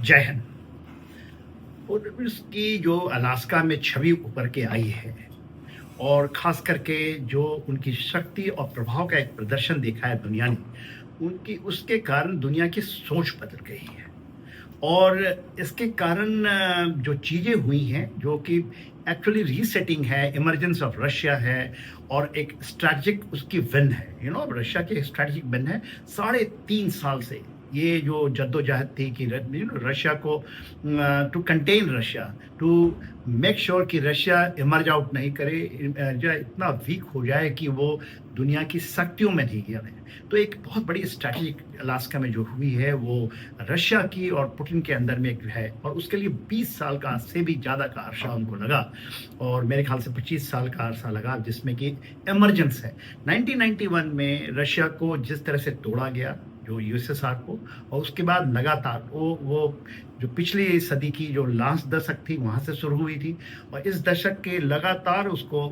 जय हिंद। और इसकी जो अलास्का में छवि उभर के आई है और ख़ास करके जो उनकी शक्ति और प्रभाव का एक प्रदर्शन देखा है दुनिया ने, उनकी उसके कारण दुनिया की सोच बदल गई है। और इसके कारण जो चीज़ें हुई हैं, जो कि एक्चुअली रीसेटिंग है, इमर्जेंस ऑफ रशिया है और एक स्ट्रैटेजिक उसकी विन है। रशिया की स्ट्रैटेजिक विन है 3.5 साल से। ये जो जद्दोजहद थी कि रशिया को to contain Russia, to make sure कि रशिया इमर्ज आउट नहीं करे, जो इतना वीक हो जाए कि वो दुनिया की शक्तियों में नहीं गिरे। तो एक बहुत बड़ी स्ट्रैटेजी अलास्का में जो हुई है वो रशिया की और पुतिन के अंदर में एक है, और उसके लिए 20 साल का से भी ज़्यादा का अरसा उनको लगा, और मेरे ख्याल से 25 साल का अरसा लगा, जिसमें कि इमरजेंस है। 1991 में रशिया को जिस तरह से तोड़ा गया, जो यूएसएसआर को, और उसके बाद लगातार वो जो पिछली सदी की जो लास्ट दशक थी वहाँ से शुरू हुई थी, और इस दशक के लगातार उसको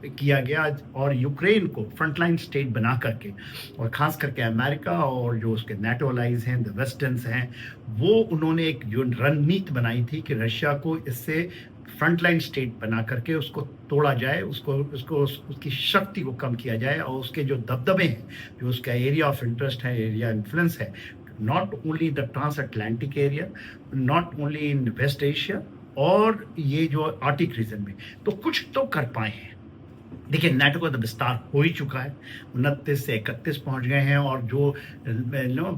किया गया, और यूक्रेन को फ्रंटलाइन स्टेट बना करके, और ख़ास करके अमेरिका और जो उसके नेटो अलाइज हैं, द वेस्टर्न्स हैं, वो उन्होंने एक जो रणनीति बनाई थी कि रशिया को इससे फ्रंटलाइन स्टेट बना करके उसको तोड़ा जाए, उसकी शक्ति को कम किया जाए, और उसके जो दबदबे हैं, जो उसका एरिया ऑफ इंटरेस्ट है, एरिया इन्फ्लुएंस है, not only the trans Atlantic area, not only in West Asia, और ये जो आर्टिक रीजन में, तो कुछ तो कर पाए हैं। देखिए, नेटो का तो विस्तार हो ही चुका है, 29 से 31 पहुंच गए हैं, और जो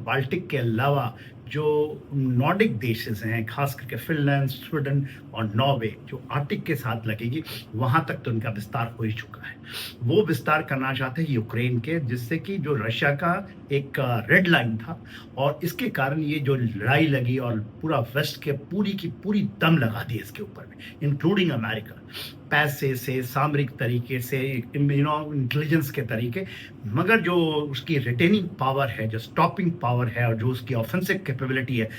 बाल्टिक के अलावा जो नॉर्डिक देशेस हैं, खास करके फिनलैंड, स्वीडन और नॉर्वे, जो आर्टिक के साथ लगेगी, वहां तक तो उनका विस्तार हो ही चुका है। वो विस्तार करना चाहते हैं यूक्रेन के, जिससे कि जो रशिया का एक रेड लाइन था, और इसके कारण ये जो लड़ाई लगी और पूरा वेस्ट के पूरी की पूरी दम लगा दी इसके ऊपर में, इंक्लूडिंग अमेरिका, पैसे से, सामरिक तरीके से, इंटेलिजेंस के तरीके, मगर जो उसकी रिटेनिंग पावर है, जो स्टॉपिंग पावर है, और जो उसकी ऑफेंसिव कैपेबिलिटी है,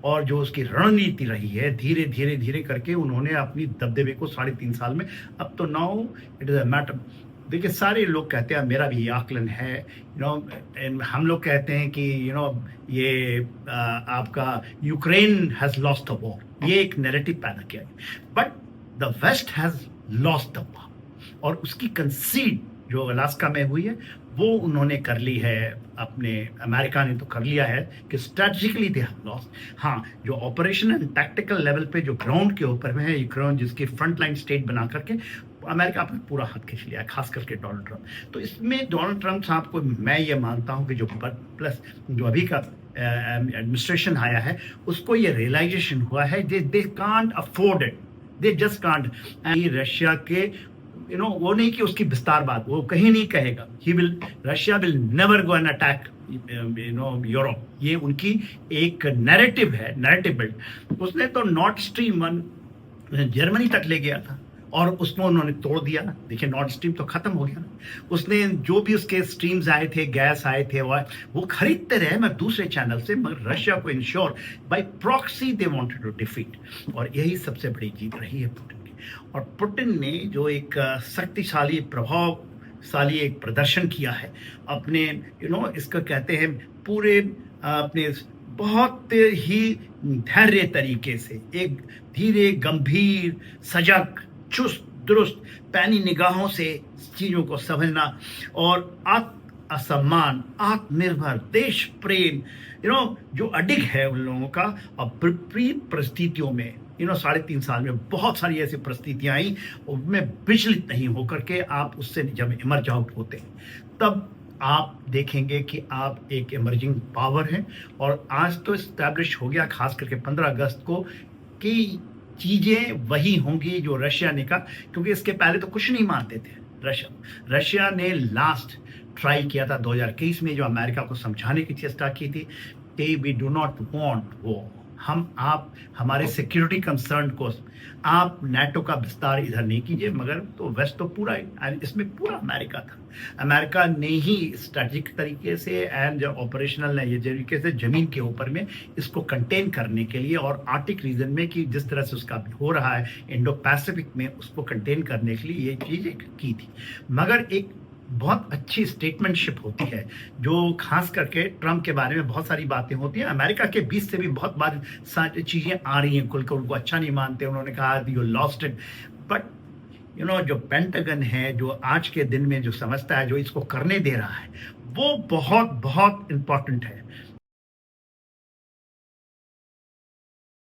और जो उसकी रणनीति रही है, धीरे धीरे धीरे करके उन्होंने अपनी दबदबे को 3.5 साल में, अब तो now it is a matter. देखिए, सारे लोग कहते हैं, मेरा भी ये आकलन है, हम लोग कहते हैं कि ये आपका Ukraine has lost the war, ये एक नैरेटिव पैदा किया गया, but the West has lost the war, और उसकी कंसीड जो अलास्का में हुई है वो उन्होंने कर ली है, अपने अमेरिका ने तो कर लिया है कि स्ट्रेटजिकली दे हैव लॉस्ट। हाँ, जो ऑपरेशन एंड टैक्टिकल लेवल पे जो ग्राउंड के ऊपर में है यूक्रेन, जिसकी फ्रंट लाइन स्टेट बना करके अमेरिका अपने पूरा हाथ खींच लिया है, खास करके डोनाल्ड ट्रंप। तो इसमें डोनाल्ड ट्रंप साहब को मैं ये मानता हूँ कि जो प्लस जो अभी का एडमिनिस्ट्रेशन आया है, उसको ये रियलाइजेशन हुआ है they can't afford it, they just can't. Russia के वो नहीं कि उसकी विस्तार बात वो कहीं नहीं कहेगा, Russia will never go and attack Europe, ये उनकी एक नैरेटिव है, नैरेटिव बिल्ड। उसने तो नॉर्थ स्ट्रीम 1 जर्मनी तक ले गया था, और उसको उन्होंने तोड़ दिया। देखिए, नॉर्थ स्ट्रीम तो खत्म हो गया ना। उसने जो भी उसके स्ट्रीम्स आए थे, गैस आए थे, वो खरीदते रहे मैं दूसरे चैनल से, मगर रशिया को ensure by proxy they wanted to defeat, और यही सबसे बड़ी जीत रही है पुतिन की। और पुतिन ने जो एक शक्तिशाली, प्रभावशाली एक प्रदर्शन किया है अपने इसका कहते हैं पूरे अपने बहुत ही धैर्य तरीके से, एक धीरे, गंभीर, सजग, चुस्त दुरुस्त, पैनी निगाहों से चीजों को समझना, और आत्मसम्मान, आत्मनिर्भर, देश प्रेम, जो अडिग है उन लोगों का। और विपरीत परिस्थितियों में 3.5 साल में बहुत सारी ऐसी परिस्थितियां आई, उनमें विचलित नहीं होकर के आप उससे जब इमर्ज आउट होते हैं, तब आप देखेंगे कि आप एक इमर्जिंग पावर हैं। और आज तो इस्टेब्लिश हो गया, खास करके 15 अगस्त को, कि चीज़ें वही होंगी जो रशिया ने कहा, क्योंकि इसके पहले तो कुछ नहीं मानते थे। रशिया ने लास्ट ट्राई किया था 2021 में, जो अमेरिका को समझाने की चेष्टा की थी कि we do not want war, आप हमारे सिक्योरिटी कंसर्न को, आप नेटो का विस्तार इधर नहीं कीजिए, मगर तो वेस्ट तो पूरा, इसमें पूरा अमेरिका था। अमेरिका ने ही स्ट्रेटेजिक तरीके से एंड ऑपरेशनल तरीके से जमीन के ऊपर में इसको कंटेन करने के लिए, और आर्टिक रीजन में कि जिस तरह से उसका हो रहा है इंडो पैसिफिक में, उसको कंटेन करने के लिए ये चीज़ें की थी। मगर एक बहुत अच्छी स्टेटमेंटशिप होती है, जो खास करके ट्रम्प के बारे में बहुत सारी बातें होती हैं। अमेरिका के बीच से भी बहुत बार सारी चीज़ें आ रही हैं, खुल के उनको अच्छा नहीं मानते। उन्होंने कहा यू लॉस्ट इट, बट जो पेंटागन है, जो आज के दिन में जो समझता है, जो इसको करने दे रहा है, वो बहुत बहुत इम्पोर्टेंट है।